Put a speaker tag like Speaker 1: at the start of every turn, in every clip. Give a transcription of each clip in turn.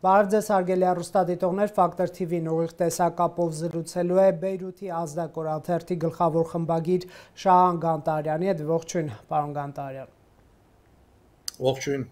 Speaker 1: Բարև ձեզ հարգելի հեռուստադիտողներ, Ֆակտոր TV-ն ուղիղ տեսակապով զրուցելու է Բեյրութի ազդակոր աթերթի գլխավոր խմբագիր Շահան Գանտարյանի հետ։ Ողջույն, պարոն Գանտարյան։
Speaker 2: Ողջույն։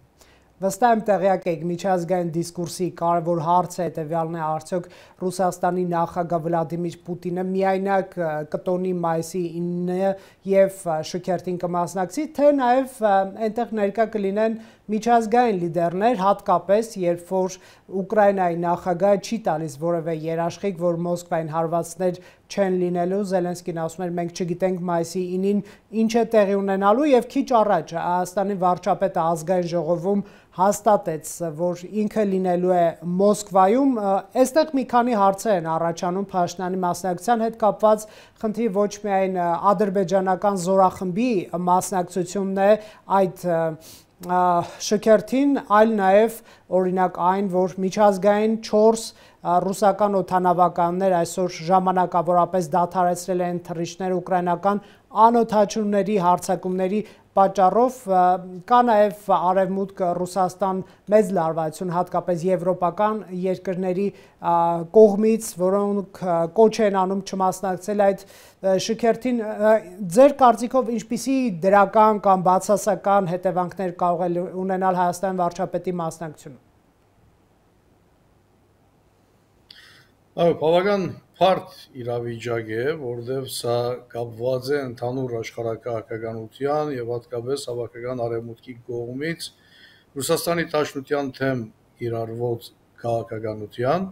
Speaker 1: Վստահ եմ տեղյակ եք, միջազգային դիսկուրսի կարևոր հարցը հետևյալն է, արդյոք Ռուսաստանի նախագահ Վլադիմիր Պուտինը միայնակ կտոնի մայիսի 9-ը եւ շքերթին կմասնակցի, թե նաեւ այնտեղ ներկա կլինեն միջազգային լիդերներ, հատկապես երբ որ Ուկրաինայի նախագահը չի տալիս որևէ երաշխիք, որ Մոսկվային հարվածներ չեն լինելու, Զելենսկին ասում էր մենք չգիտենք մայիսի 9-ին ինչ է տեղի ունենալու եւ քիչ առաջ Հայաստանի վարչապետը ազգային ժողովում հաստատեց, որ ինքը լինելու է Մոսկվայում, այստեղ մի քանի հարցեր են առաջանում Փաշինյանի մասնակցության հետ կապված, խնդրի ոչ միայն ադրբեջանական զորախմբի մասնակցությունն է այդ շքերթին, այլ նաև օրինակ այն, որ միջազգային 4 ռուսական օդանավականներ այսօր ժամանակավորապես դադարեցրել են թռիչքներ ուկրաինական անօդաչուների հարձակումների պատճառով, կա նաև արևմուտք Ռուսաստան մեծ լարվածություն, հատկապես եվրոպական երկրների կողմից, որոնք կոչ են անում չմասնակցել այդ շքերթին, ձեր կարծիքով ինչպիսի դրական կամ բացասական հետևանքներ կարող է ունենալ Հայաստանի վարչապետի մասնակցությունը։
Speaker 2: Այո, բավական բարդ իրավիճակ է, որտեղ սա կապված է ընդհանուր աշխարհակահաղականության եւ հատկապես հավաքական արևմուտքի կողմից Ռուսաստանի Դաշնության թեմ իրարվող քաղաքականության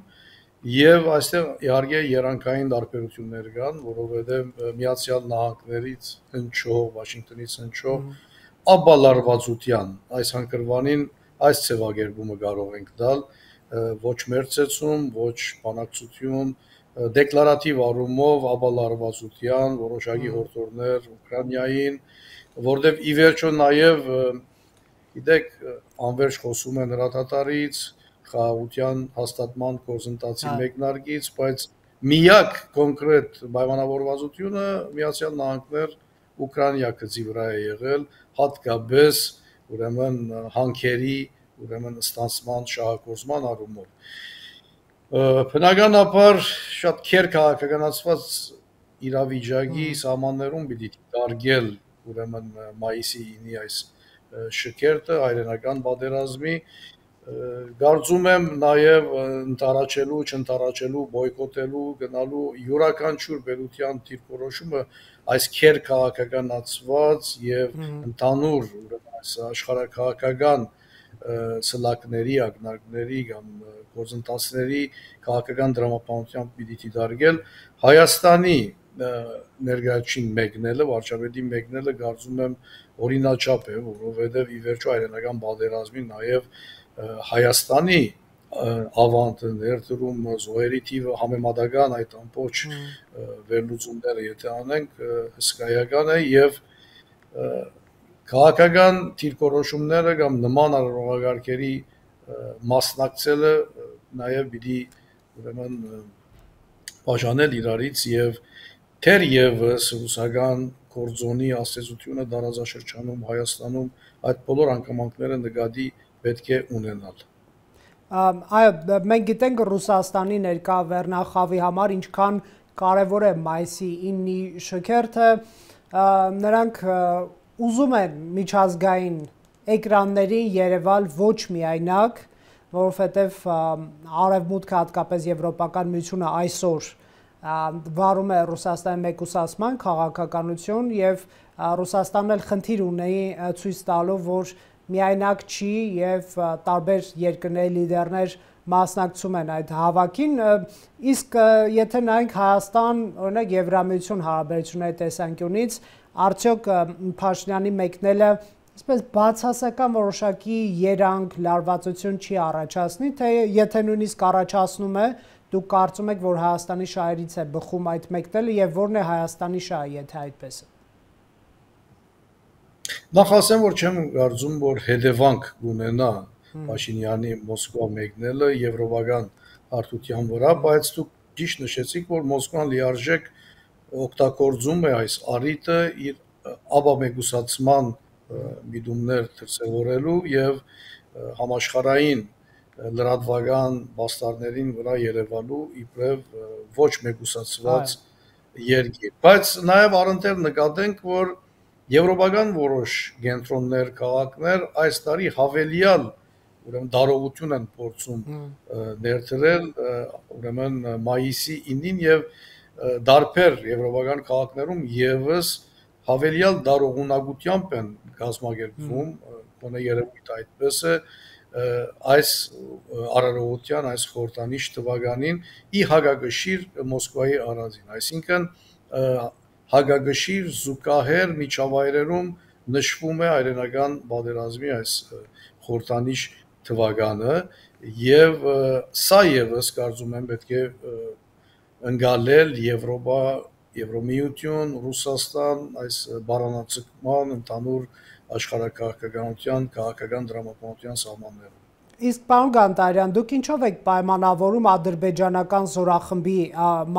Speaker 2: եւ այստեղ իհարկե երանգային տարբերություններ կան, որովհետեւ Միացյալ Նահանգներից հնչող, Վաշինգտոնից հնչող ապալարվածության այս հանգրվանին այս ձևակերպումը կարող ենք տալ ոչ մերձեցում, ոչ բանակցություն, դեկլարատիվ առումով ապալարվածության, որոշակի հորդորներ Ուկրաինային, որտեղ ի վերջո նաև գիտեք, անվերջ խոսում են հրադադարից, խաղաղության հաստատման գործընթացի մեկնարկից, բայց միակ կոնկրետ պայմանավորվածությունը Միացյալ Նահանգներ Ուկրաինա գծի վրա է եղել, հատկապես ուրեմն հանքերի ուրեմն ստանցման շահագործման առումով։ Բնականաբար շատ քեր քաղաքականացված իրավիճակի սահմաններում պիտի դարգել ուրեմն մայիսի 9-ի այս շքերթը հայրենական պատերազմի, կարծում եմ նաև ընտարաչելու, չընտարաչելու, բոյկոտելու, գնալու յուրաքանչյուր բերության դիրքորոշումը այս քեր քաղաքականացված եւ ընդհանուր այս աշխարհակահաղական սլակների, ակնարկների կամ գործընթացների քաղաքական դրամապանությամբ պիտի դարգել Հայաստանի ներկայացին մեկնելը, վարչապետի մեկնելը կարծում եմ օրինաչափ է, որովհետև ի վերջո հայրենական պատերազմի նաև Հայաստանի ավանդը ներդրում զոհերի թիվը համեմատական այդ ամբողջ վերլուծումները եթե անենք հսկայական է եւ քաղաքական դիրքորոշումները կամ նման արարողակարգերի մասնակցելը նաև պիտի ուրեմն բաժանել իրարից եւ թերևս ռուսական կորձոնի աստեցությունը դարաշրջանում Հայաստանում այդ բոլոր անկամանքները նկատի պետք է ունենալ։
Speaker 1: Այո, մենք գիտենք Ռուսաստանի ներկա վերնախավի համար ինչքան կարևոր է մայիսի 9-ի շքերթը, նրանք ուզում են միջազգային էկրաններին երևալ ոչ միայնակ, որովհետև արևմուտքը հատկապես Եվրոպական միությունը այսօր վարում է Ռուսաստանի մեկուսացման քաղաքականություն եւ Ռուսաստանն էլ խնդիր ունի ցույց տալու, որ միայնակ չի եւ տարբեր երկրների լիդերներ մասնակցում են այդ հավաքին, իսկ եթե նայենք Հայաստան, օրինակ Եվրամիություն հարաբերությունների տեսանկյունից, արդյոք Փաշինյանի մեկնելը այսպես բացասական որոշակի երանգ, լարվածություն չի առաջացնի, թե եթե նույնիսկ առաջացնում է, դուք կարծում եք, որ Հայաստանի շահերից է բխում այդ մեկնելը եւ որն է Հայաստանի շահը, եթե այդպես է։
Speaker 2: Նախ ասեմ, որ չեմ կարծում, որ հետևանք կունենա Փաշինյանի Մոսկվա մեկնելը եվրոպական հարթության վրա, բայց դուք ճիշտ նշեցիք, որ Մոսկվան լիարժեք օգտագործում է այս առիթը իր ապամեկուսացման միտումներ դրսևորելու եւ համաշխարհային լրատվական բաստարներին վրա երևալու իբրև ոչ մեկուսացված երկիր։ Բայց նաև առընթեր նկատենք, որ եվրոպական որոշ կենտրոններ, քաղաքներ այս տարի հավելյալ ուրեմն դարողություն են փորձում ներդրել ուրեմն մայիսի 9-ին եւ դարբեր եվրոպական քաղաքներում եւս հավելյալ դարողունակությամբ են կազմակերպվում, գոնե երևույթ այդպես է այս արարողության, այս խորհրդանիշ թվականին ի հագագշիր Մոսկվայի առանձին, այսինքն հագագշիր զուգահեռ միջավայրերում նշվում է հայրենական պատերազմի այս խորհրդանիշ թվականը եւ սա եւս կարծում եմ պետք է ընկալել Եվրոպա, Եվրոմիություն, Ռուսաստան այս բառանացկման ընդհանուր աշխարհակահաղականության, քաղաքական դրամապանության սահմաններում։
Speaker 1: Իսկ պարոն Գանտարյան, դուք ինչով եք պայմանավորում ադրբեջանական զորախմբի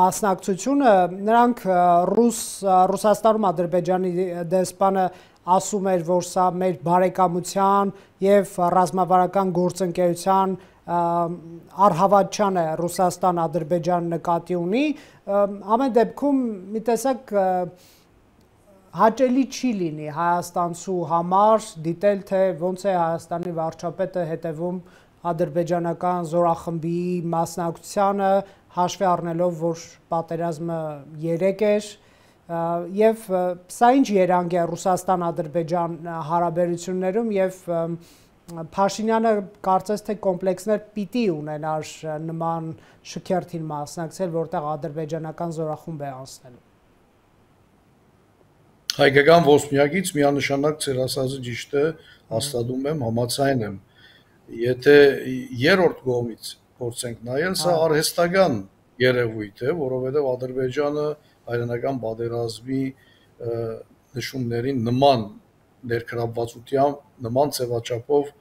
Speaker 1: մասնակցությունը, նրանք Ռուսաստանում ադրբեջանի դեսպանը ասում էր, որ սա մեր բարեկամության եւ ռազմավարական գործընկերության առհավատչան է Ռուսաստան-Ադրբեջան նկատի ունի, ամեն դեպքում մի տեսակ հաճելի չի լինի հայաստանցու համար դիտել, թե ոնց է Հայաստանի վարչապետը հետևում ադրբեջանական զորախմբի մասնակցությանը, հաշվի առնելով, որ պատերազմը 3 էր, եւ սա ինչ երանգ է Ռուսաստան-Ադրբեջան հարաբերություններում եւ Փաշինյանը կարծես թե կոմպլեքսներ պիտի ունենար նման շքերթին մասնակցել, որտեղ ադրբեջանական զորախումբ է անցնելու։
Speaker 2: Հայկական ոսպնյակից միանշանակ ծեր ասածը ճիշտ է, հաստատում եմ, համաձայն եմ։ Եթե երրորդ կողմից փորձենք նայել, սա արհեստական երևույթ է, որովհետև Ադրբեջանը հայրենական պատերազմի նշումներին նման ներգրավվածությամբ, նման ձևաչափով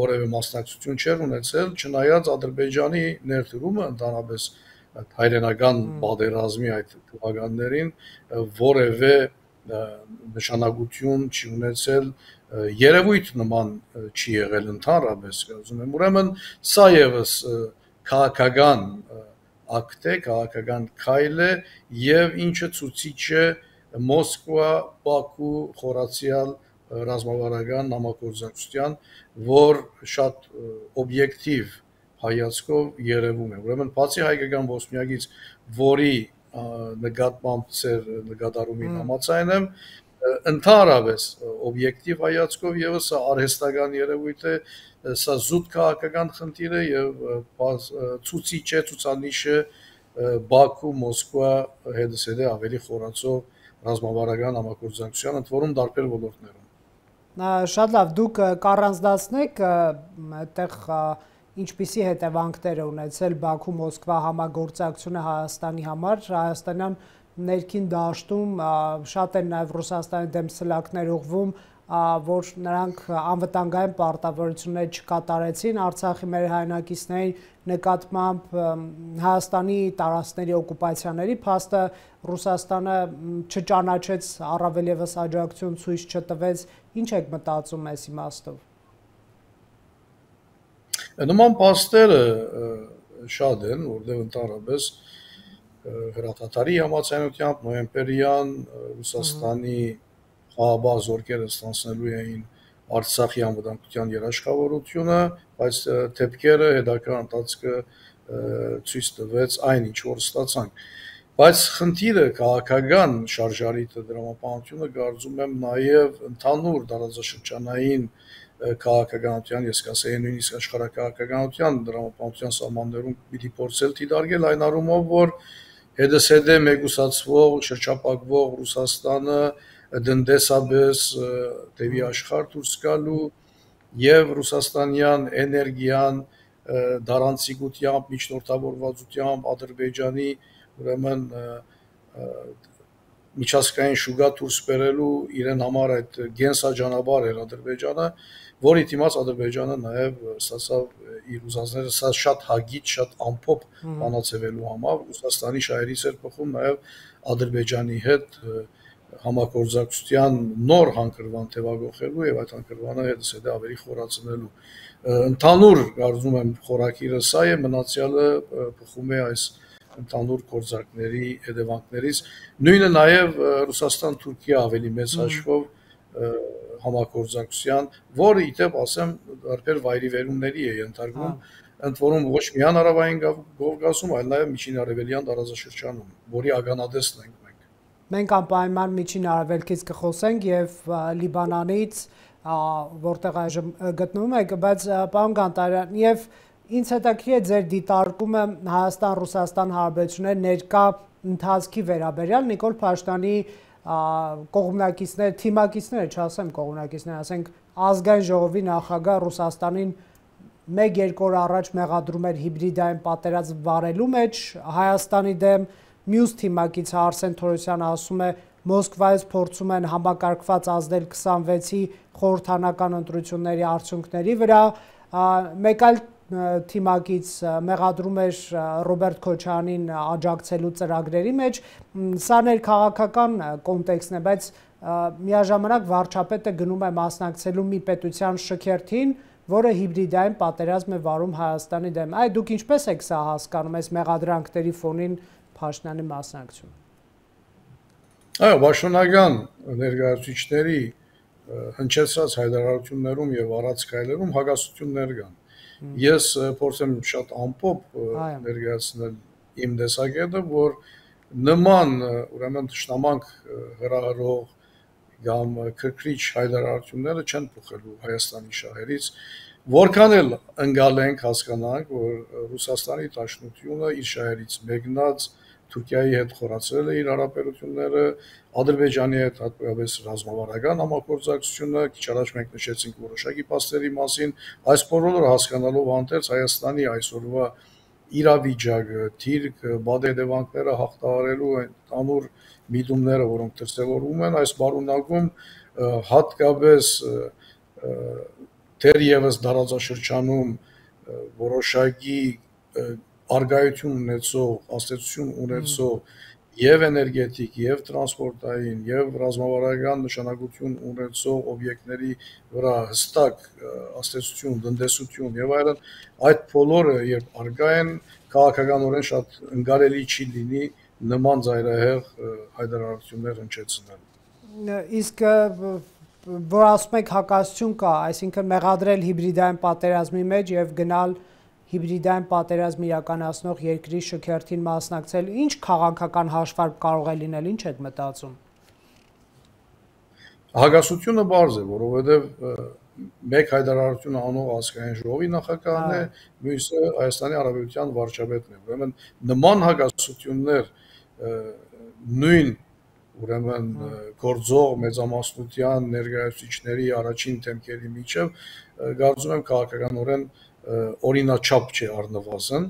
Speaker 2: որևէ մասնակցություն չէր ունեցել, չնայած Ադրբեջանի ներդրումը ընդհանրապես հայրենական պատերազմի այդ թվականներին որևէ նշանակություն չի ունեցել, երևույթ նման չի եղել ընդհանրապես, ասում եմ, ուրեմն սա եւս քաղաքական ակտ է, քաղաքական քայլ է եւ ինչը ցույցիչ է Մոսկվա-Բաքու խորացիալ ռազմավարական համագործակցության, որ շատ օբյեկտիվ հայացքով երևում է։ Ուրեմն բացի հայկական ոսպնյակից, որի նկատմամբ ծեր նկատառումին համաձայն եմ, ընդհանրապես օբյեկտիվ հայացքով եւս արհեստական երևույթ է, սա զուտ քաղաքական խնդիր է եւ ցուցիչ է, ցուցանիշ է Բաքու, Մոսկվա հետսեդե ավելի խորացող ռազմավարական համագործակցության, ընդ որում տարբեր ոլորտներում։
Speaker 1: Շատ լավ, դուք կառանձնացնեք այդտեղ ինչպիսի հետևանքներ է ունեցել Բաքու-Մոսկվա համագործակցությունը Հայաստանի համար, հայաստանյան ներքին դաշտում շատ են նաև Ռուսաստանի դեմ սլաքներ ուղղվում, որ նրանք անվտանգային պարտավորություններ չկատարեցին Արցախի մեր հայրենակիցների նկատմամբ Հայաստանի տարածքների օկուպացիաների փաստը Ռուսաստանը չճանաչեց, առավել եւս աջակցություն ցույց չտվեց, ինչ եք մտածում այս իմաստով։
Speaker 2: Նման փաստերը շատ են, որտեղ ընդհանրապես հրաթաթարի համաձայնությամբ նոյեմբերյան Ռուսաստանի խաղաղ զորքերը ստանձնելու էին Արցախի անվտանգության երաշխավորությունը, բայց դեպքերը հետագա ընթացքը ցույց տվեց այն, ինչ որ ստացանք։ Բայց խնդիրը քաղաքական շարժարիտը դրամապանությունը կարծում եմ նաև ընդհանուր տարածաշրջանային քաղաքականության, ես կասեի նույնիսկ աշխարհակահաղականության դրամապանության սահմաններում պիտի փորձել դիտարկել այն առումով, որ հետսեդե մեկուսացվող, շրջապակվող Ռուսաստանը դնդեսաբես դեպի աշխարհ դուրս գալու եւ ռուսաստանյան էներգիան դարանցիկությամբ, միջնորդավորվածությամբ Ադրբեջանի ուրեմն միջազգային շուկա դուրս բերելու իրեն համար այդ գենսաճանապարհ էր Ադրբեջանը, որի դիմաց Ադրբեջանը նաև ստացավ իր ուզածները, սա շատ հագից, շատ ամփոփ բանացվելու համար Ռուսաստանի շահերից էր բխում նաև Ադրբեջանի հետ համագործակցության նոր հանգրվան թևագողելու եւ այդ հանգրվանը հետսեդե ավելի խորացնելու ընդհանուր կարծում եմ խորակիրը սա է մնացյալը փոխում է այս ընդհանուր գործարքների հետևանքներից նույնը նաեւ Ռուսաստան-Թուրքիա ավելի մեծ հաշվով համագործակցության, որը իդեպ ասեմ դարբեր վայրիվերումների է ենթարկվում, ընդ որում ոչ միայն Հարավային Կովկասում, այլ նաև Միջին Արևելյան տարածաշրջանում, որի ականատեսն ենք մենք։
Speaker 1: Մենք անպայման Միջին Արևելքից կխոսենք եւ Լիբանանից, որտեղ այժմ գտնվում եք, բայց պարոն Գանտարյան, եւ ինձ հետաքրքիր է ձեր դիտարկումը Հայաստան-Ռուսաստան հարաբերությունների ներկա ընթացքի վերաբերյալ Նիկոլ Փաշինյանի կողմնակիցներ, թիմակիցները, չասեմ կողմնակիցներ, ասենք ազգային ժողովի նախագահ Ռուսաստանին 1-2 օր առաջ մեղադրում էր հիբրիդային պատերազմ վարելու մեջ Հայաստանի դեմ, մյուս թիմակիցը Արսեն Թորոսյանը ասում է Մոսկվայից փորձում են համակարգված ազդել 26-ի խորհրդանական ընտրությունների արդյունքների վրա, մեկ այլ թիմակից մեղադրում էր Ռոբերտ Քոչարյանին աջակցելու ծրագրերի մեջ, սա ներքաղաքական կոնտեքստն է, բայց միաժամանակ վարչապետը գնում է մասնակցելու մի պետության շքերթին, որը հիբրիդային պատերազմ է վարում Հայաստանի դեմ։ Այ դուք ինչպես եք սա հասկանում, այս մեղադրանքների ֆոնին Փաշինյանի մասնակցությունը։
Speaker 2: Այո, պաշտոնական ներկայացուցիչների հնչեցրած հայտարարություններում եւ առած քայլերում հակասություններ կան։ Ես փորձեմ շատ ամփոփ ներկայացնել իմ տեսակետը, որ նման ուրեմն ճշտամանք հրահրող կամ քրքրիչ հայտարարությունները չեն փոխելու Հայաստանի շահերից, որքան էլ ընկալենք հասկանանք, որ Ռուսաստանի Դաշնությունը իր շահերից մեկնած Թուրքիայի հետ խորացրել է իր հարաբերությունները, Ադրբեջանի հետ հատկապես ռազմավարական համագործակցությունը, քիչ առաջ մենք նշեցինք որոշակի փաստերի մասին, այս բոլորը հասկանալով հանդերձ Հայաստանի այսօրվա իրավիճակը, դիրք, բադեդևանքները հաղթահարելու ընդհանուր միտումները, որոնք դրսևորվում են այս բարունակում, հատկապես դեռևս տարածաշրջանում որոշակի արգայություն ունեցող, աստեցություն ունեցող եւ էներգետիկ, եւ տրանսպորտային, եւ ռազմավարական նշանակություն ունեցող օբյեկտների վրա հստակ աստեցություն, տնտեսություն եւ այլն, այդ բոլորը երբ արգա են, քաղաքականորեն շատ ընկալելի չի լինի նման ծայրահեղ հայտարարություններ հնչեցնել։
Speaker 1: Իսկ որ ասում եք հակասություն կա, այսինքն մեղադրել հիբրիդային պատերազմի մեջ եւ գնալ հիբրիդային պատերազմ իրականացնող երկրի շքերթին մասնակցել, ինչ քաղաքական հաշվարկ կարող է լինել, ինչ եք մտածում։
Speaker 2: Հակասությունը բարձ է, որովհետև մեկ հայտարարությունը անող ազգային ժողովի նախագահն է, մյուսը Հայաստանի Հանրապետության վարչապետն է։ Ուրեմն նման հակասություններ նույն ուրեմն գործող մեծամասնության ներկայացուցիչների առաջին դեմքերի միջև կարծում եմ քաղաքականորեն օրինաչափ չէ առնվազն։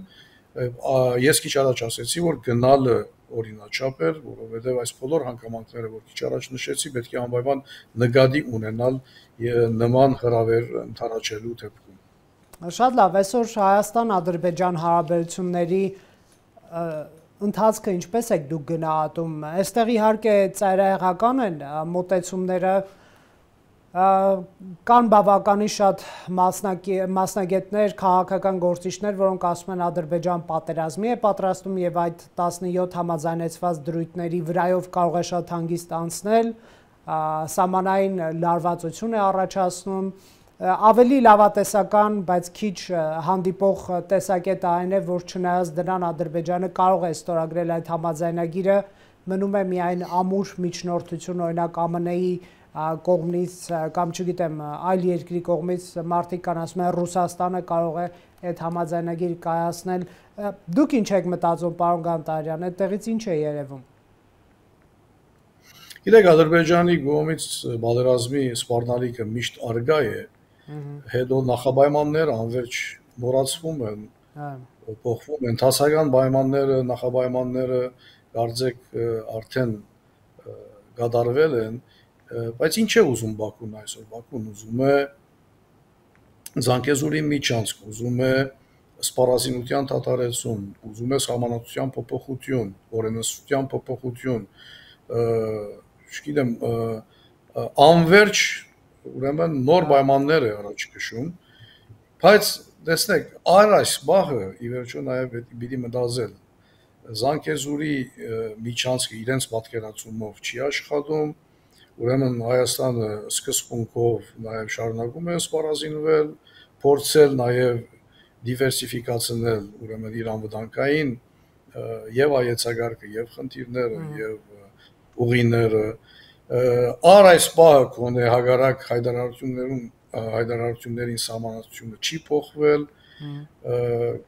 Speaker 2: Ես քիչ առաջ ասեցի, որ գնալը օրինաչափ էր, որովհետև այս բոլոր հանգամանքները, որ քիչ առաջ նշեցի, պետք է անպայման նկատի ունենալ նման հրավեր ընդառաջելու դեպքում։
Speaker 1: Շատ լավ, այսօր Հայաստան-Ադրբեջան հարաբերությունների ընթացքը ինչպես եք դուք գնահատում։ Այստեղ իհարկե ծայրահեղական են մոտեցումները, կան բավականին շատ մասնագետներ, քաղաքական գործիչներ, որոնք ասում են Ադրբեջան պատերազմի է պատրաստում եւ այդ 17 համաձայնեցված դրույթների վրայով կարող է շատ հանգիստ անցնել, սահմանային լարվածություն է առաջացնում, ավելի լավատեսական, բայց քիչ հանդիպող տեսակետը այն է, որ չնայած դրան Ադրբեջանը կարող է ստորագրել այդ համաձայնագիրը, մնում է միայն ամուր միջնորդություն, օրինակ ԱՄՆ-ի կողմից կամ չգիտեմ այլ երկրի կողմից մարդիկ կան ասում են Ռուսաստանը կարող է այդ համաձայնագիրը կայացնել։ Դուք ինչ եք մտածում, պարոն Գանտարյան, այդտեղից ինչ է երևում։
Speaker 2: Գիտեք, Ադրբեջանի կողմից պատերազմի սպառնալիքը միշտ արգա է, հետո նախապայմանները անverջ մոռացվում են, փոխվում են, ընթացական պայմանները, նախապայմանները կարծեք արդեն կատարվել են, բայց ինչ է ուզում Բաքուն այսօր։ Բաքուն ուզում է Զանգեզուրի միջանցք, ուզում է սպառազինության դադարեցում, ուզում է սահմանադրության փոփոխություն, օրենսդրության փոփոխություն, չգիտեմ, անverջ ուրեմն նոր պայմաններ է առաջ քշում, բայց տեսնեք, այս բախը ի վերջո նաև պիտի մտածել Զանգեզուրի միջանցքը իրենց պատկերացումով չի աշխատում, ուրեմն Հայաստանը սկզբունքով նաև շարունակում է սպառազինվել, փորձել նաև դիվերսիֆիկացնել ուրեմն իր անվտանգային եւ այեցագարկը եւ խնդիրները եւ ուղիները այս բախը կոնե հագարակ հայդարարություններին սահմանադրությունը չի փոխվել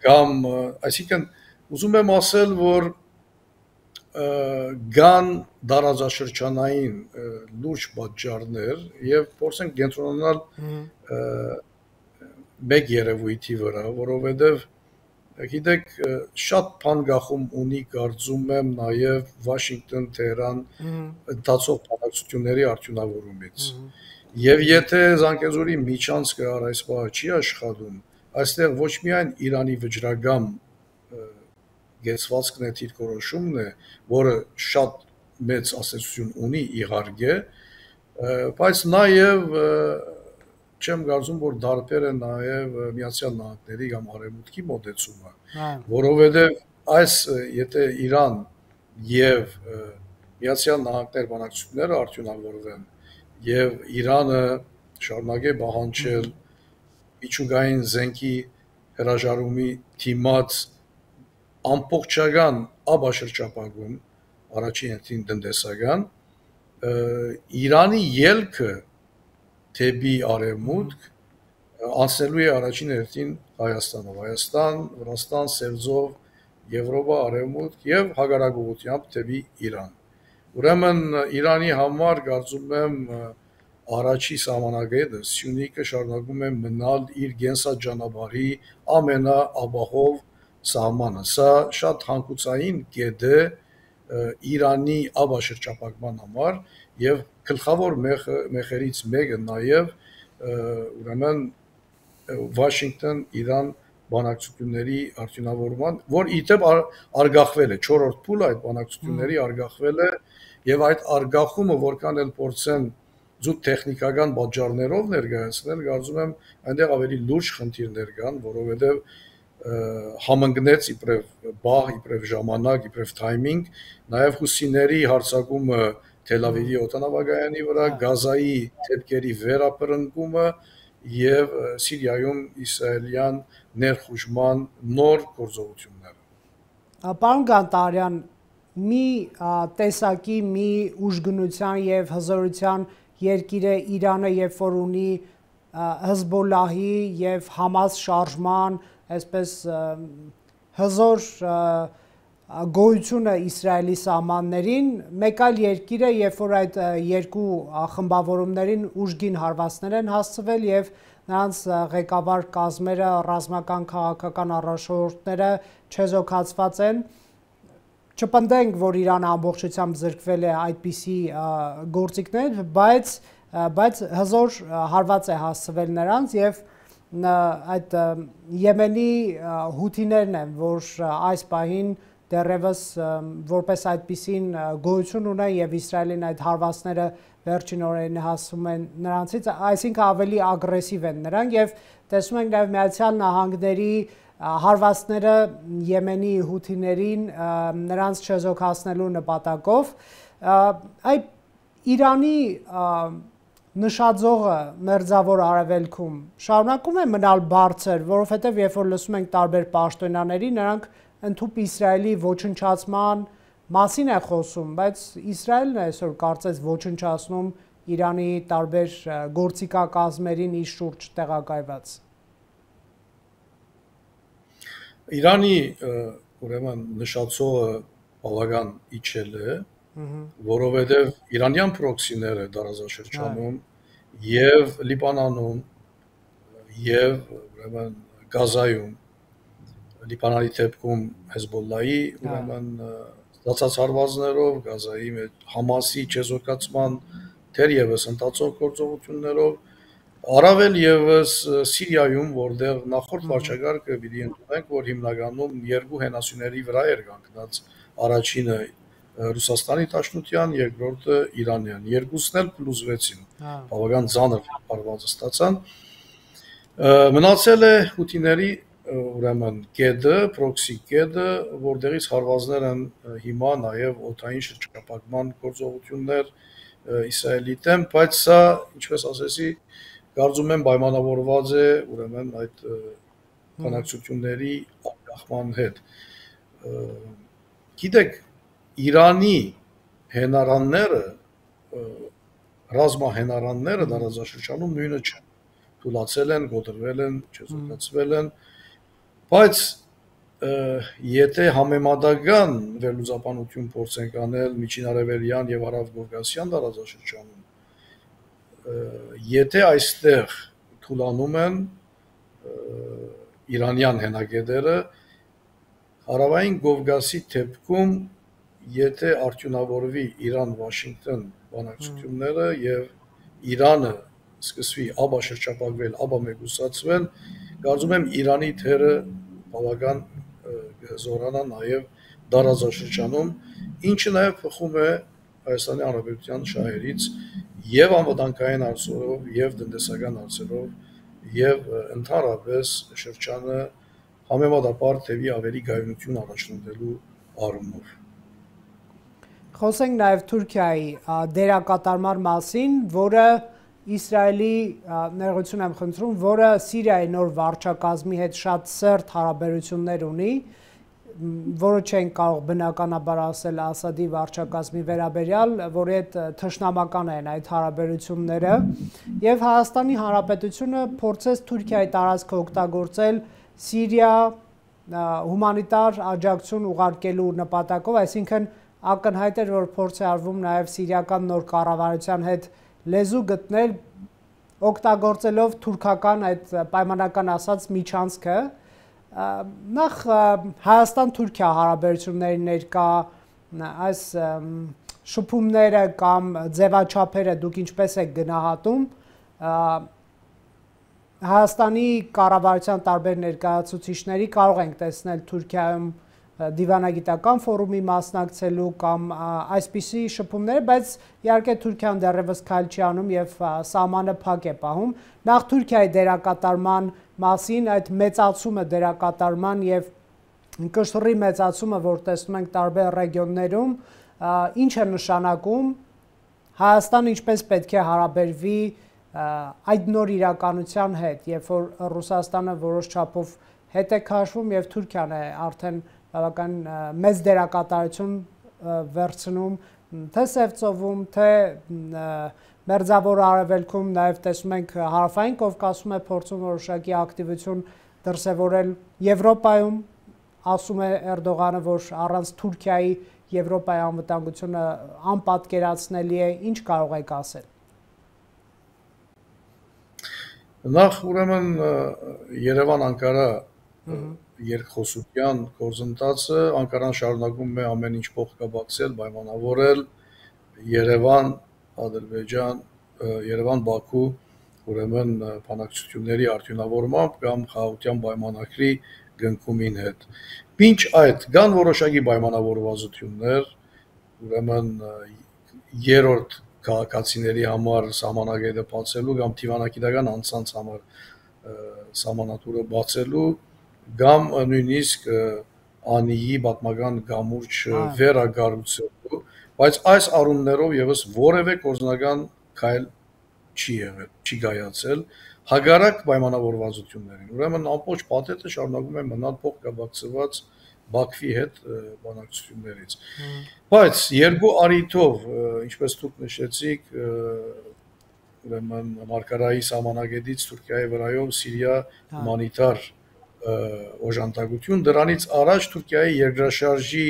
Speaker 2: կամ այսինքն ուզում եմ ասել որ կան դարաձաշրջանային լուրջ պատճառներ եւ փորձենք կենտրոնանալ մեկ երևույթի վրա, որովհետեւ գիտեք շատ բան գախում ունի կարծում եմ նաև Վաշինգտոն, Թեհրան ընթացող բանակցությունների արդյունավորումից։ Եվ եթե Զանգեզուրի միջանցքը այս բանը չի աշխատում, այստեղ ոչ միայն Իրանի վճռագամ գեցվածքն է դիրքորոշումն է, որը շատ մեծ ասացություն ունի իհարկե, բայց նաև չեմ կարծում, որ դարբեր է նաև Միացյալ Նահանգների կամ Արևմուտքի մոտեցումը, որովհետև այս եթե Իրան եւ Միացյալ Նահանգներ բանակցությունները արդյունավորվեն եւ Իրանը շարունակե պահանջել միջուկային զենքի հրաժարումի դիմաց ամբողջական աբաշրջապագում առաջին հերթին տնտեսական Իրանի ելքը թեպի արևմուտք անցնելու է առաջին հերթին Հայաստանով, Հայաստան, Վրաստան, Սևձով, Եվրոպա, արևմուտք եւ հակառակողությամբ թեպի Իրան։ Ուրեմն Իրանի համար կարծում եմ առաջի սահմանագետը Սյունիքը շարունակում է մնալ իր կենսաճանապարհի ամենաապահով սահմանը։ Սա շատ հանգուցային կետ է Իրանի աբաշրջապակման համար եւ գլխավոր մեխերից մեկը նաեւ ուրեմն Վաշինգտոն-Իրան բանակցությունների արդյունավորման, որ իդեպ արգախվել է 4-րդ փուլը այդ բանակցությունների արգախվել է եւ այդ արգախումը որքան էլ փորձեն զուտ տեխնիկական պատճառներով ներկայացնել, կարծում եմ այնտեղ ավելի լուրջ խնդիրներ կան, որովհետեւ համընկնեց իբրև բահ, իբրև ժամանակ, իբրև թայմինգ, նաև հուսիների հարձակումը Թել Ավիվի օդանավակայանի վրա, Գազայի թեփքերի վերապրնկումը եւ Սիրիայում իսրայելյան ներխուժման նոր գործողությունները։
Speaker 1: Պարոն Գանտարյան, մի տեսակի մի ուժգնության եւ հզորության երկիր է Իրանը, երբ որ ունի Հեզբոլլահի եւ Համաս շարժման, այսպես հզոր գոյությունը Իսրայելի սահմաններին, մեկ այլ երկիր է, երբ որ այդ երկու խմբավորումներին ուժգին հարվածներ են հասցվել եւ նրանց ղեկավար կազմերը, ռազմական քաղաքական առաջնորդները չեզոքացված են, չպնդենք, որ Իրանը ամբողջությամբ զրկվել է այդպիսի գործիքներ, բայց հզոր հարված է հասցվել նրանց եւ այդ Եմենի հութիներն են, որ այս պահին դեռևս որպես այդպիսին գոյություն ունեն եւ Իսրայելին այդ հարվածները վերջին օրերին հասնում են նրանցից, այսինքն ավելի ագրեսիվ են նրանք եւ տեսնում ենք նաեւ Միացյալ Նահանգների հարվածները Եմենի հութիներին նրանց չեզոքացնելու նպատակով այդ Իրանի նշաձողը Մերձավոր Արևելքում շարունակում է մնալ բարձր, որովհետև երբ որ լսում ենք տարբեր պաշտոնյաների, նրանք ընդհուպ Իսրայելի ոչնչացման մասին է խոսում, բայց Իսրայելն է այսօր կարծես ոչնչացնում Իրանի տարբեր գործիքակազմերին իր շուրջ տեղակայված։
Speaker 2: Իրանի ուրեմն նշացողը բավական իջել է, որովհետև իրանյան պրոքսիները տարածաշրջանում եւ Լիբանանում եւ ուրեմն Գազայում Լիբանանի դեպքում Հեզբոլլայի ուրեմն ստացած հարվածներով, Գազայի մեջ Համասի չեզոքացման դեռևս ընթացող գործողություններով, առավել եւս Սիրիայում, որտեղ նախորդ վարչակարգը պիտի ընդունենք, որ հիմնականում երկու հենասյուների վրա էր կանգնած, առաջինը Ռուսաստանի Դաշնության, երկրորդը Իրանյան։ Երկուսն էլ +6-ին։ Բավական ծանր հարվածը ստացան։ Մնացել է հութիների ուրեմն կեդը, պրոքսի կեդը, որտեղից հարվածներ են հիմա նաև օդային շրջապատման գործողություններ Իսրայելի դեմ, բայց սա, ինչպես ասեցի, կարծում եմ պայմանավորված է ուրեմն այդ բանակցությունների անկախման հետ։ Գիտեք, Իրանի հենարանները, ռազմահենարանները տարածաշրջանում նույնը չեն։ Թուլացել են, գոտրվել են, չեզոքացվել են, բայց եթե համեմատական վերլուծաբանություն փորձենք անել միջինարևելյան եւ հարավկովկասյան տարածաշրջանում, եթե այստեղ թուլանում են իրանյան հենակետերը, հարավային Կովկասի դեպքում, եթե արդյունավորվի Իրան-Վաշինգտոն բանակցությունները եւ Իրանը սկսվի աբա շրջապակվել, աբա մեկուսացվել, կարծում եմ Իրանի թերը բավական կզորանա նաև տարածաշրջանում, ինչը նաև փոխում է Հայաստանի Հանրապետության շահերից եւ անվտանգային հարցերով, եւ տնտեսական հարցերով, եւ ընդհանրապես շրջանը համեմատաբար թեպի ավելի գայունություն առաջնորդելու առումով։
Speaker 1: Խոսենք նաև Թուրքիայի դերակատարման մասին, որը Իսրայելի ներողություն եմ խնդրում, որը Սիրիայի նոր վարչակազմի հետ շատ սերտ հարաբերություններ ունի, որը չեն կարող բնականաբար ասել Ասադի վարչակազմի վերաբերյալ, որի հետ թշնամական են այդ հարաբերությունները, եւ Հայաստանի Հանրապետությունը փորձեց Թուրքիայի տարածքը օգտագործել Սիրիա հումանիտար աջակցություն ուղարկելու նպատակով, այսինքն ակնհայտ էր, որ փորձ է արվում նաև սիրիական նոր կառավարության հետ լեզու գտնել, օգտագործելով թուրքական այդ պայմանական ասած միջանցքը, նախ Հայաստան-Թուրքիա հարաբերությունների ներկա այս շփումները կամ ձևաչափերը դուք ինչպես եք գնահատում, Հայաստանի կառավարության տարբեր ներկայացուցիչների կարող ենք տեսնել Թուրքիայում դիվանագիտական ֆորումի մասնակցելու կամ այսպիսի շփումներ, բայց իհարկե Թուրքիան դեռևս քայլ չի անում եւ սահմանը փակ է պահում։ Նախ Թուրքիայի դերակատարման մասին, այդ մեծացումը դերակատարման եւ կշռի մեծացումը, որ տեսնում ենք տարբեր ռեգիոններում, ինչ է նշանակում, Հայաստանը ինչպես պետք է հարաբերվի այդ նոր իրականության հետ, երբ որ Ռուսաստանը որոշ չափով հետ է քաշվում եւ Թուրքիան է արդեն բավական մեծ դերակատարություն վերցնում թե Սևծովում, թե Մերձավոր Արևելքում, նաև տեսնում ենք Հարավային Կովկասում է փորձում որոշակի ակտիվություն դրսևորել Եվրոպայում, ասում է Էրդողանը, որ առանց Թուրքիայի Եվրոպայի անվտանգությունը անպատկերացնելի է, ինչ կարող եք ասել։
Speaker 2: Նախ ուրեմն Երևան-Անկարա երկխոսության գործընթացը Անկարան շարունակում է ամեն ինչ փոխկապակցել, պայմանավորել Երևան-Ադրբեջան, Երևան-Բաքու ուրեմն բանակցությունների արդյունավորմամբ կամ խաղաղության պայմանագրի գնքումին հետ։ Մինչ այդ կան որոշակի պայմանավորվածություններ, ուրեմն երրորդ քաղաքացիների համար սահմանագետը բացելու կամ դիվանագիտական անձանց համար սահմանատուրը բացելու կամ նույնիսկ անիի պատմական գամուրջ վերագառուցելու, բայց այս առումներով եւս որևէ գործնական քայլ չի եղել, չի կայացել հագարակ պայմանավորվածություններին։ Ուրեմն ամբողջ պատետը շարունակում է մնալ փոխկապակցված Բաքվի հետ բանակցություններից։ Բայց երկու առիթով, ինչպես դուք նշեցիք, ուրեմն Մարկարայի սահմանագետից Թուրքիայի վրայով Սիրիա հումանիտար օժանդակություն, դրանից առաջ Թուրքիայի երկրաշարժի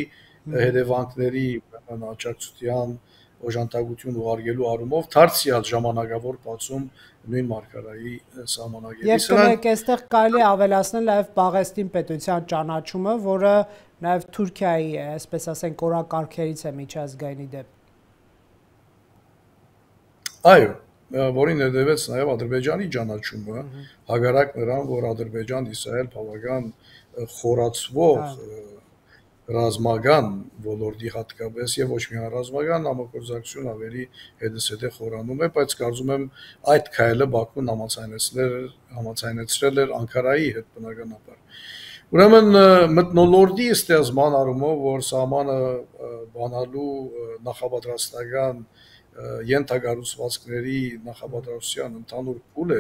Speaker 2: հետևանքների աջակցության օժանդակություն ուղարկելու առումով դարձյալ ժամանակավոր բացում նույն Մարկարայի սահմանագետի։
Speaker 1: Եվ կներեք, այստեղ կարելի է ավելացնել նաև Պաղեստին պետության ճանաչումը, որը նաև Թուրքիայի, այսպես ասենք, օրակարգերից է միջազգայինի դեպ։
Speaker 2: Այո, որին հետևեց նաև Ադրբեջանի ճանաչումը, հակառակ նրան, որ Ադրբեջան-Իսրայել բավական խորացվող ռազմական ոլորտի հատկապես եւ ոչ միայն ռազմական համագործակցություն ավելի հետզհետե խորանում է, բայց կարծում եմ այդ քայլը Բաքուն համաձայնեցրել էր Անկարայի հետ բնականաբար։ Ուրեմն մթնոլորտի ստեղծման առումով, որ սահմանը բանալու նախապատրաստական ենթակառուցվածքների նախապատրաստության ընդհանուր փուլ է,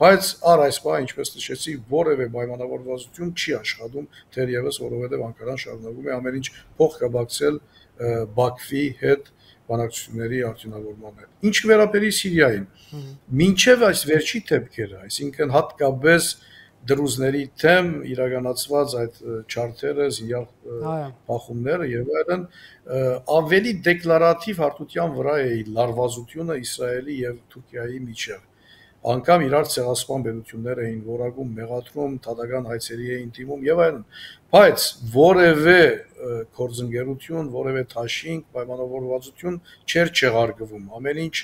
Speaker 2: բայց առ այս պահ, ինչպես նշեցի, որևէ պայմանավորվածություն չի աշխատում թերևս, որովհետև Անկարան շարունակում է ամեն ինչ փոխկապակցել Բաքվի հետ բանակցությունների արդյունավորման հետ։ Ինչ կվերապերի Սիրիային, մինչև այս վերջի դեպքերը, այսինքն հատկապես դրուզների թեմ իրականացված այդ չարթերը, զինյալ բախումները եւ այլն ավելի դեկլարատիվ հարթության վրա է լարվածությունը Իսրայելի եւ Թուրքիայի միջեւ։ Անկամ իրար ցեղասպան պետություններ էին որակում, մեղադրում, թադական հայցերի էին դիմում եւ այլն, բայց որևէ կորձընկերություն, որևէ թաշինք, պայմանավորվածություն չէր չեղարկվում, ամեն ինչ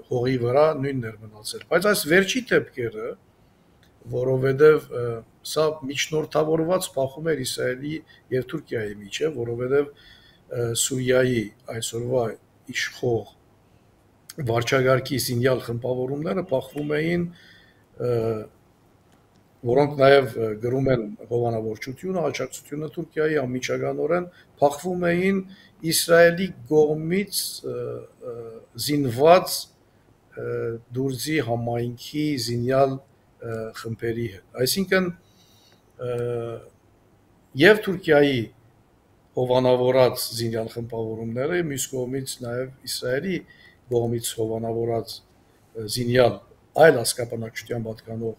Speaker 2: հողի վրա նույնն էր մնացել։ Բայց այս վերջի դեպքերը, որովհետև սա միջնորդավորված բախում էր Իսրայելի եւ Թուրքիայի միջեւ, որովհետև Սուրիայի այսօրվա իշխող վարչագահի զինյալ խմբավորումները բախվում էին, որոնք նաև գրում են հովանավորչությունը, աջակցությունը Թուրքիայի անմիջականորեն բախվում էին Իսրայելի կողմից զինված դուրզի համայնքի զինյալ խմբերի հետ։ Այսինքն եւ Թուրքիայի հովանավորած զինյալ խմբավորումները, մյուս կողմից նաև Իսրայելի կողմից հովանավորած զինյալ այլ հասկապանակչության պատկանող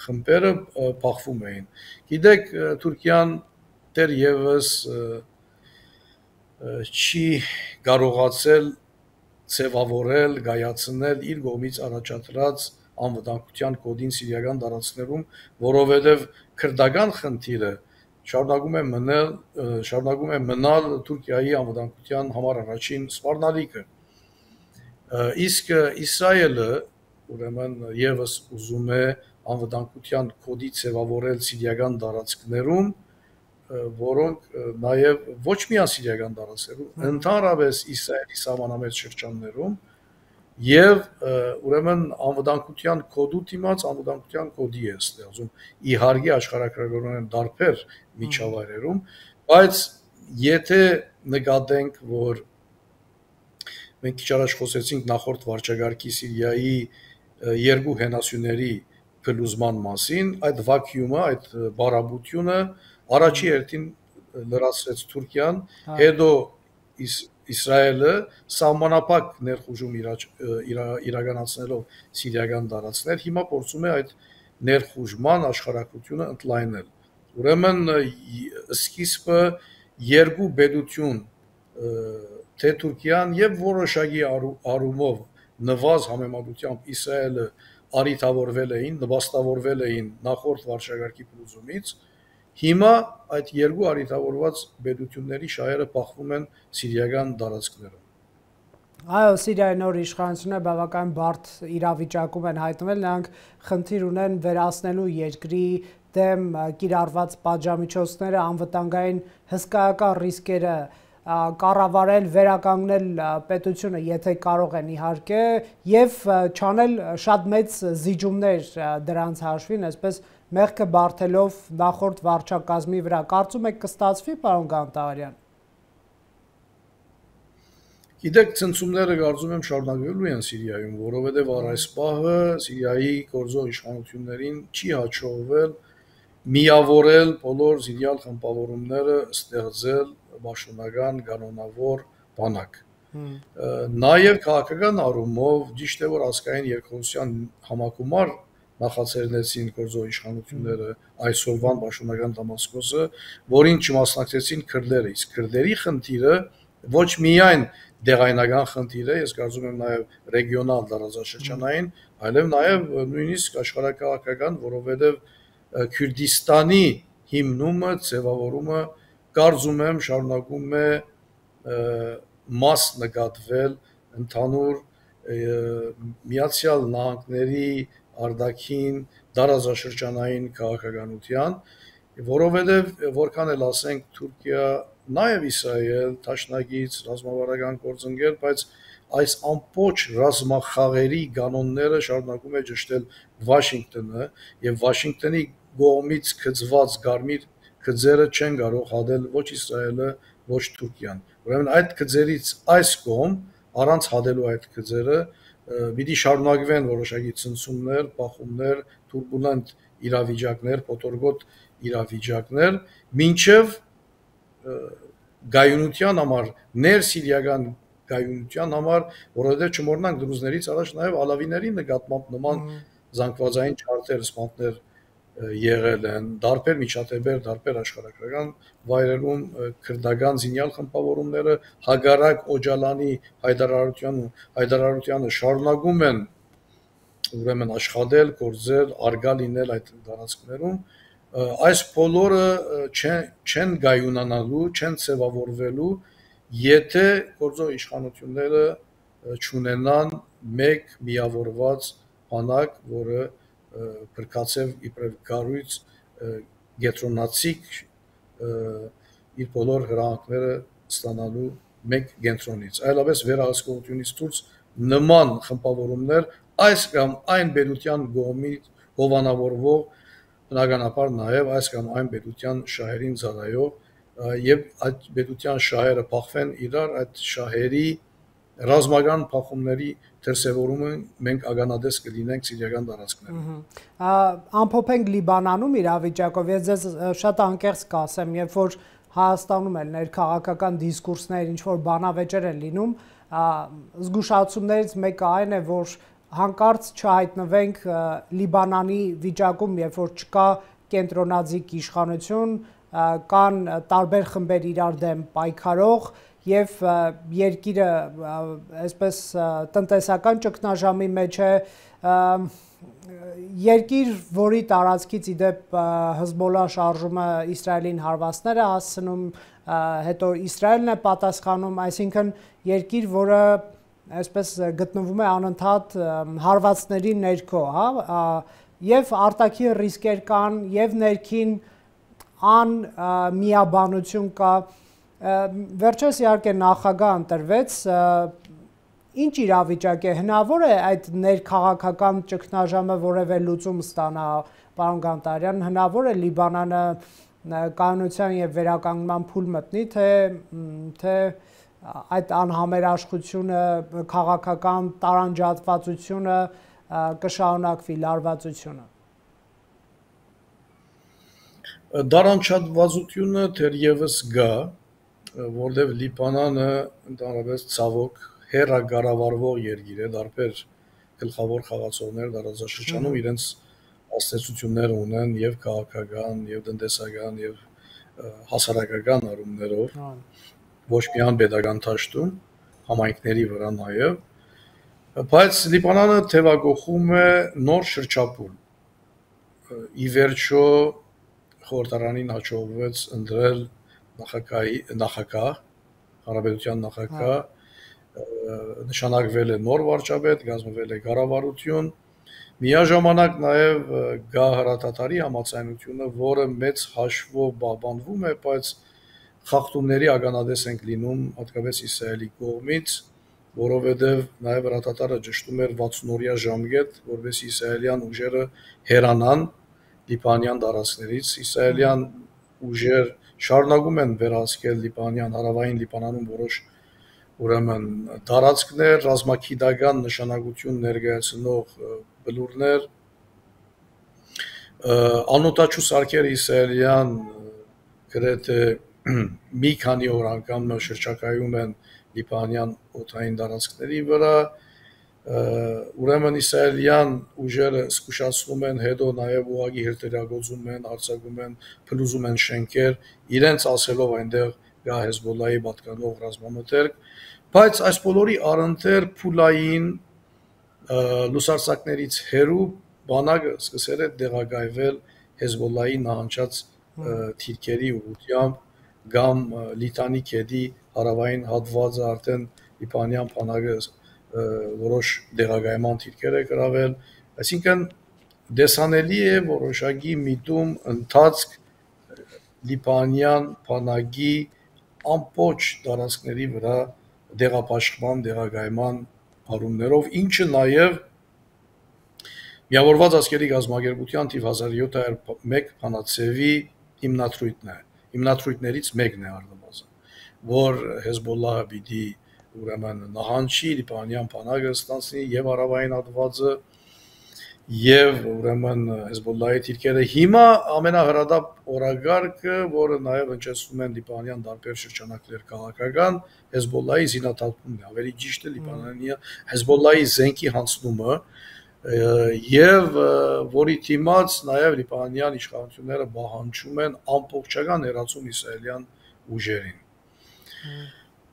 Speaker 2: խմբերը բախվում էին։ Գիտեք, Թուրքիան դեռևս չի կարողացել ձևավորել, գայացնել իր կողմից առաջադրած անվտանգության կոդին սիրիական տարածքներում, որովհետև քրդական խնդիրը շարունակում է մնալ Թուրքիայի անվտանգության համար առաջին սպառնալիքը։ Իսկ Իսրայելը ուրեմն եւս ուզում է անվտանգության կոդի ձևավորել սիրիական տարածքներում, որոնք նաև ոչ միայն սիրիական տարածքներում, ընդհանրապես Իսրայելի սահմանամերձ շրջաններում եւ ուրեմն անվտանգության կոդու դիմաց անվտանգության կոդի է ստեղծում իհարկե աշխարհակրթական դարբեր միջավայրերում, բայց եթե նկատենք, որ մենք քիչ առաջ խոսեցինք նախորդ վարչագահի Սիրիայի երկու հենասյուների փլուզման մասին, այդ վակյումը, այդ բարաբությունը առաջի հերթին լրացրեց Թուրքիան, հետո Իսրայելը սահմանափակ ներխուժում իրականացնելով սիրիական տարածքներ, հիմա փորձում է այդ ներխուժման աշխարհակրթությունը ընդլայնել։ Ուրեմն սկիզբը երկու պետություն, թե Թուրքիան եւ որոշակի առումով նվազ համեմատությամբ Իսրայելը արիթավորվել էին, նվաստավորվել էին նախորդ վարչագահի փլուզումից, հիմա այդ երկու արիթավորված պետությունների շահերը բախվում են սիրիական տարածքներում։
Speaker 1: Այո, Սիրիայի նոր իշխանությունը բավական բարդ իրավիճակում են հայտնվել, նրանք խնդիր ունեն վերացնելու երկրի դեմ կիրառված պատժամիջոցները, անվտանգային հսկայական ռիսկերը կառավարել, վերականգնել պետությունը, եթե կարող են իհարկե, եւ չանել շատ մեծ զիջումներ դրանց հաշվին, այսպես մեղքը բարթելով նախորդ վարչակազմի վրա։ Կարծում եք կստացվի, պարոն Գանտարյան։
Speaker 2: Գիտեք, ցնցումները կարծում եմ շարունակվելու են Սիրիայում, որովհետև առ այս պահը Սիրիայի գործող իշխանություններին չի հաջողվել միավորել բոլոր զինյալ խմբավորումները, ստեղծել պաշտոնական կանոնավոր բանակ։ Նաև քաղաքական առումով ճիշտ է, որ ազգային երկխոսության համակումար նախաձեռնեցին գործող իշխանությունները այսօրվան պաշտոնական Դամասկոսը, որին չմասնակցեցին քրդերը, իսկ քրդերի խնդիրը ոչ միայն դեղայնական խնդիր է, ես կարծում եմ նաև ռեգիոնալ տարածաշրջանային, այլև նաև նույնիսկ աշխարհակաղակական, որովհետև Քուրդիստանի հիմնումը, ձևավորումը կարծում եմ շարունակում է մաս նկատվել ընդհանուր Միացյալ Նահանգների արտաքին տարածաշրջանային քաղաքականության որովհետև որքան էլ ասենք Թուրքիա, նաև Իսրայել, Թաշնագից, ռազմավարական գործընկեր, բայց այս ամբողջ ռազմախաղերի կանոնները շարունակում է ճշտել Վաշինգտոնը եւ Վաշինգտոնի կողմից գծված գարմիր գծերը չեն կարող հադել ոչ Իսրայելը, ոչ Թուրքիան։ Ուրեմն այդ գծերից այս կողմ առանց հադելու այդ գծերը պիտի շարունակվեն որոշակի ցնցումներ, բախումներ, турբուլենտ իրավիճակներ, փոթորկոտ իրավիճակներ, մինչև գայունության համար, ներսիրիական գայունության համար, որովհետև չմոռնանք դրուզներից առաջ նաև ալավիների նկատմամբ նման զանգվածային չարտեր, սպանտներ եղել են, դարբեր միջատեբեր, դարբեր աշխարհագրական վայրերում քրդական զինյալ խմբավորումները հագարակ Օջալանի հայտարարությանը շարունակում են ուրեմն աշխատել, գործել, արգա լինել այդ տարածքներում, այս բոլորը չեն գայունանալու, չեն ձևավորվելու, եթե գործող իշխանությունները չունենան մեկ միավորված բանակ, որը բրկացավ իբրև գառույց գետրոնացիկ իր բոլոր հրահանգները ստանալու մեկ կենտրոնից։ Այլապես վերահսկողությունից դուրս նման խմբավորումներ այս կամ այն պետության կողմից հովանավորվող բնականաբար նաև այս կամ այն պետության շահերին ծառայող եւ այդ պետության շահերը փախվեն իրար, այդ շահերի ռազմական փախումների դրսևորումը մենք ականատես կլինենք սիրիական տարածքներում։
Speaker 1: Ամփոփենք Լիբանանում իրավիճակով, ես ձեզ շատ անկեղծ կասեմ, երբ որ Հայաստանում էլ ներքաղաքական դիսկուրսներ, ինչ որ բանավեճեր են լինում, զգուշացումներից մեկը այն է, որ հանկարծ չհայտնվենք Լիբանանի վիճակում, երբ որ չկա կենտրոնաձիգ իշխանություն, կան տարբեր խմբեր իրար դեմ պայքարող եւ երկիրը այսպես տնտեսական ճգնաժամի մեջ է, երկիր, որի տարածքից իդեպ Հզբոլլահ շարժումը Իսրայելին հարվածներ է հասցնում, հետո Իսրայելն է պատասխանում, այսինքն երկիր, որը այսպես գտնվում է անընդհատ հարվածների ներքո, հա, եւ արտաքին ռիսկեր կան, եւ ներքին անմիաբանություն կա, վերջերս իհարկե նախագահ ընտրվեց, ինչ իրավիճակ է, հնարավոր է այդ ներքաղաքական ճգնաժամը որևէ լուծում ստանա, պարոն Գանտարյան, հնարավոր է Լիբանանը կայունության եւ վերականգնման փուլ մտնի, թե այդ անհամերաշխությունը, քաղաքական տարանջատվածությունը կշարունակվի, լարվածությունը։
Speaker 2: Տարանջատվածությունը թերևս գա, որտեղ Լիբանանը ընդհանրապես ցավոք հերագարավարվող երկիր է, դարբեր գլխավոր խաղացողներ տարածաշրջանում իրենց աստեցություններ ունեն եւ քաղաքական, եւ տնտեսական, եւ հասարակական առումներով, ոչ միայն pedagogan դաշտում, համայնքների վրա նաեւ, բայց Լիբանանը թևակողում է նոր շրջապուլ։ Ի վերջո խորհրդարանին հաջողվեց ընտրել նախագահ, հանրապետության նախագահ, նշանակվել է նոր վարչապետ, կազմվել է կառավարություն, միաժամանակ նաև գա հրատատարի համաձայնությունը, որը մեծ հաշվով պահպանվում է, բայց խախտումների ականատես ենք լինում հատկապես Իսրայելի կողմից, որովհետև նաև հրատատարը ճշտում էր 60-օրյա ժամկետ, որովհետև իսրայելյան ուժերը հեռանան լիբանյան տարածքներից, իսրայելյան ուժեր շարունակում են վերահսկել Լիբանյան, հարավային Լիբանանում որոշ ուրեմն տարածքներ, ռազմագիտական նշանակություն ներկայացնող բլուրներ, անօտաչու սարքեր իսրայելյան գրեթե մի քանի օր անգամ շրջակայում են Լիբանյան օդային տարածքների վրա, ուրեմն իսրայելյան ուժերը զգուշացնում են, հետո նաև ուղղակի հրթիռագործում են, արձակում են, փլուզում են շենքեր, իրենց ասելով այնտեղ գա Հեզբոլլահի պատկանող ռազմամթերք, բայց այս բոլորի առընթեր փուլային լուսարձակներից հեռու բանակը սկսել է տեղակայվել Հեզբոլլահի նահանջած թիրքերի ուղղությամբ կամ Լիտանի քեդի հարավային հատվածը արդեն Լիբանյան բանակը որոշ տեղակայման թիրքեր է գրավել, այսինքն դեսանելի է որոշակի միտում ընթացք լիբանյան բանակի ամբողջ տարածքների վրա դեղապաշխման, դեղագայման առումներով, ինչը նաև Միավորված ազգերի գազམ་ագերբության թիվ 1701 բանաձևի հիմնադրույթն է, հիմնադրույթներից մեկն է առնվազն, որ Հեզբոլլահը պիտի ուրեմն նահանջի, լիբանյան բանակը ստանցնի եւ հարավային հատվածը եւ ուրեմն Հեզբոլլահի թիրքերը հիմա ամենահրադապ օրագարկը, որը նաեւ հնչեցնում են լիբանյան տարբեր շրջանակներ քաղաքական Հեզբոլլահի զինաթափումն է, ավելի ճիշտ է լիբանանի Հեզբոլլահի զենքի հանձնումը եւ որի դիմաց նաեւ լիբանյան իշխանությունները պահանջում են ամբողջական հերացում իսրայելյան ուժերին։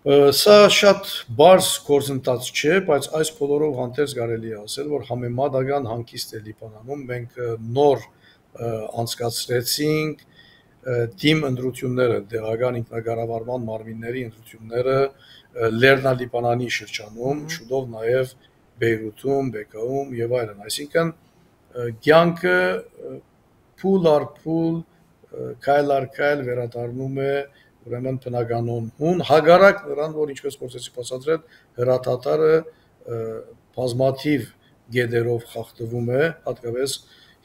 Speaker 2: Սա շատ բարձ գործընթաց չէ, բայց այս բոլորով հանդերձ կարելի է ասել, որ համեմատական հանգիստ է Լիբանանում, մենք նոր անցկացրեցինք թիմ ընտրությունները, տեղական ինքնակառավարման մարմինների ընտրությունները Լեռնալիբանանի շրջանում, շուտով նաև Բեյրութում, Բեկայում եւ այլն, այսինքն կյանքը փուլ առ փուլ, քայլ առ քայլ վերադառնում է ուրեմն բնականոն հագարակ նրան, որ ինչպես փորձեցի բացատրել, հրաթաթարը բազմաթիվ գեդերով խախտվում է, հատկապես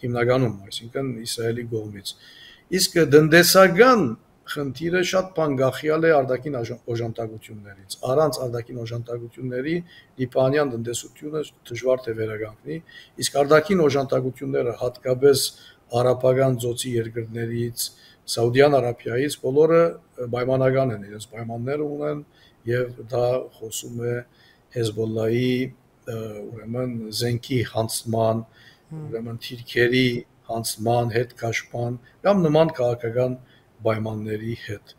Speaker 2: հիմնականում, այսինքն Իսրայելի կողմից։ Իսկ տնտեսական խնդիրը շատ բան գախյալ է արտաքին օժանդակություններից։ Առանց արտաքին օժանդակությունների լիբանյան տնտեսությունը դժվար թե վերականգնի, իսկ արտաքին օժանդակությունները հատկապես արաբական ծոցի երկրներից Սաուդյան Արաբիայից բոլորը պայմանական են, իրենց պայմաններ ունեն եւ դա խոսում է Հեզբոլլահի ուրեմն զենքի հանձնման, ուրեմն թիրքերի հանձնման հետ քաշման կամ նման քաղաքական պայմանների հետ։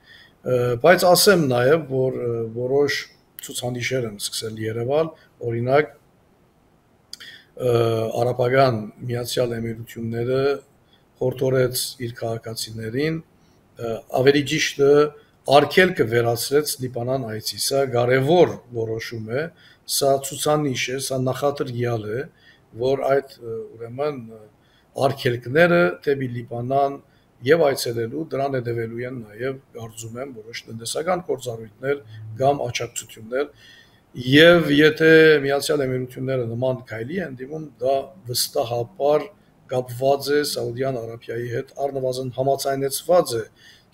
Speaker 2: Բայց ասեմ նաեւ, որ որոշ ցուցանիշեր են սկսել երևալ, օրինակ Արաբական Միացյալ Էմիրությունները խորհրդորեց իր քաղաքացիներին ավելի ճիշտը արգելքը վերացրեց Լիբանան այցի, սա կարևոր որոշում է, սա ցուցանիշ է, սա նախադրյալ է, որ այդ ուրեմն արգելքները դեպի Լիբանան եւ այցելելու դրան հետևելու են նաեւ կարծում եմ որոշ տնտեսական գործառույթներ կամ աջակցություններ եւ եթե Միացյալ Էմիրությունները նման քայլի են դիմում, դա վստահաբար կապված է Սաուդյան Արաբիայի հետ, առնվազն համաձայնեցված է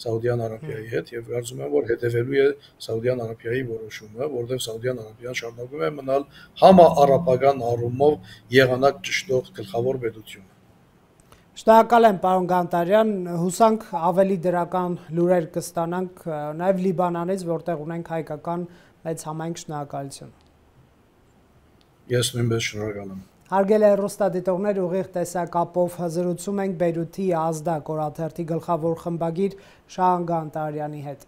Speaker 2: Սաուդյան Արաբիայի հետ եւ կարծում եմ, որ հետևելու է Սաուդյան Արաբիայի որոշումը, որովհետեւ Սաուդյան Արաբիան շարունակում է մնալ համաարաբական առումով եղանակ ճշտող գլխավոր պետությունը։
Speaker 1: Շնորհակալ եմ, պարոն Գանտարյան, հուսանք ավելի դրական լուրեր կստանանք նաեւ Լիբանանից, որտեղ ունենք հայկական մեծ համայնք, շնորհակալություն։
Speaker 2: Ես նույնպես շնորհակալ եմ։
Speaker 1: Հարգելի հեռուստադիտողներ, ուղիղ տեսակապով զրուցում ենք Բեյրութի Ազդակ օրաթերթի գլխավոր խմբագիր Շահան Գանտարյանի հետ։